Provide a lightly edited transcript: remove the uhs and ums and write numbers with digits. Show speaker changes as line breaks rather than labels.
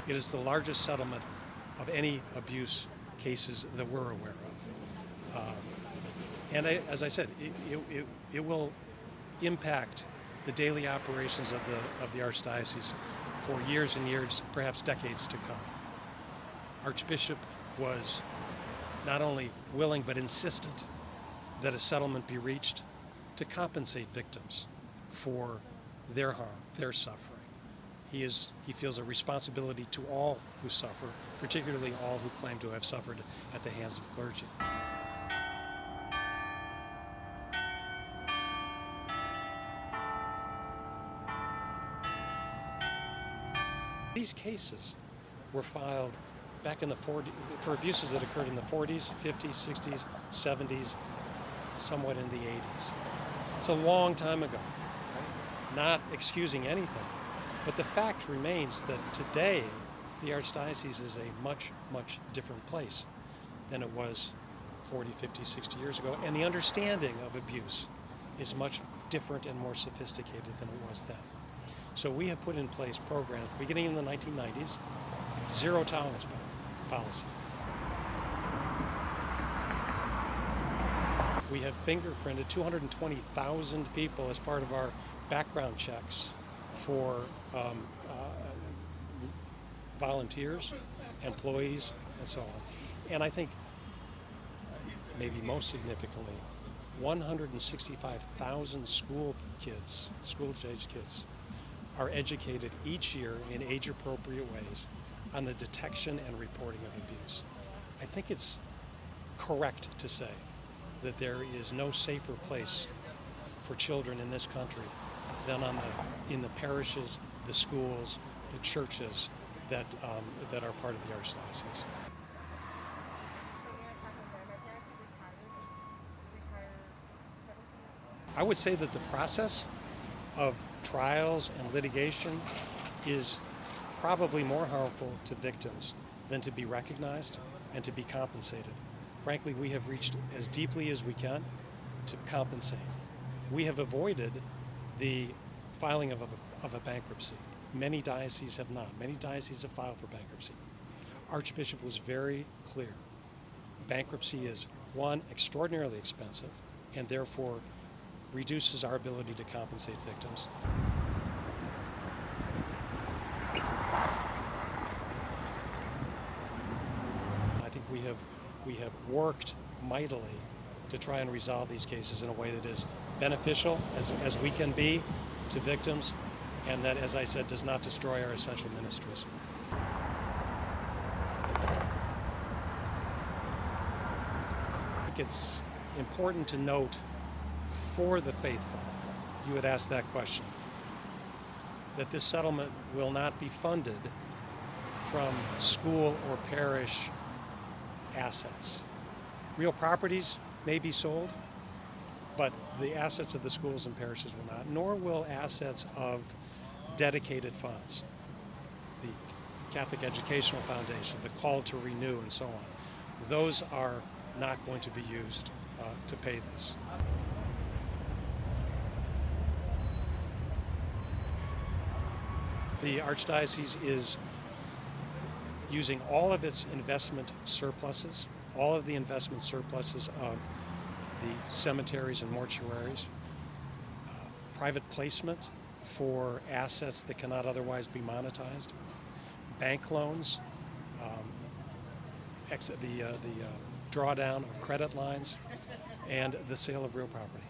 It is the largest settlement of any abuse cases that we're aware of. As I said, it will impact the daily operations of the Archdiocese for years and years, perhaps decades to come. Archbishop was not only willing but insistent that a settlement be reached to compensate victims for their harm, their suffering. He feels a responsibility to all who suffer, particularly all who claim to have suffered at the hands of clergy. These cases were filed back in the 40s for abuses that occurred in the 40s, 50s, 60s, 70s, somewhat in the 80s. It's a long time ago, right? Not excusing anything, but the fact remains that today the Archdiocese is a much, much different place than it was 40, 50, 60 years ago, and the understanding of abuse is much different and more sophisticated than it was then. So we have put in place programs beginning in the 1990s, zero tolerance policy. We have fingerprinted 220,000 people as part of our background checks for volunteers, employees, and so on. And I think maybe most significantly, 165,000 school-age kids, are educated each year in age-appropriate ways on the detection and reporting of abuse. I think it's correct to say that there is no safer place for children in this country than in the parishes, the schools, the churches that are part of the Archdiocese. I would say that the process of trials and litigation is probably more harmful to victims than to be recognized and to be compensated. Frankly, we have reached as deeply as we can to compensate. We have avoided the filing of a bankruptcy. Many dioceses have not. Many dioceses have filed for bankruptcy. Archbishop was very clear. Bankruptcy is, one, extraordinarily expensive, and therefore reduces our ability to compensate victims. I think we have worked mightily to try and resolve these cases in a way that is beneficial as we can be to victims, and that, as I said, does not destroy our essential ministries. I think it's important to note for the faithful, you had asked that question, that this settlement will not be funded from school or parish assets. Real properties may be sold, but the assets of the schools and parishes will not, nor will assets of dedicated funds. The Catholic Educational Foundation, the Call to Renew, and so on. Those are not going to be used to pay this. The Archdiocese is using all of its investment surpluses, all of the investment surpluses of the cemeteries and mortuaries, private placement for assets that cannot otherwise be monetized, bank loans, the drawdown of credit lines, and the sale of real property.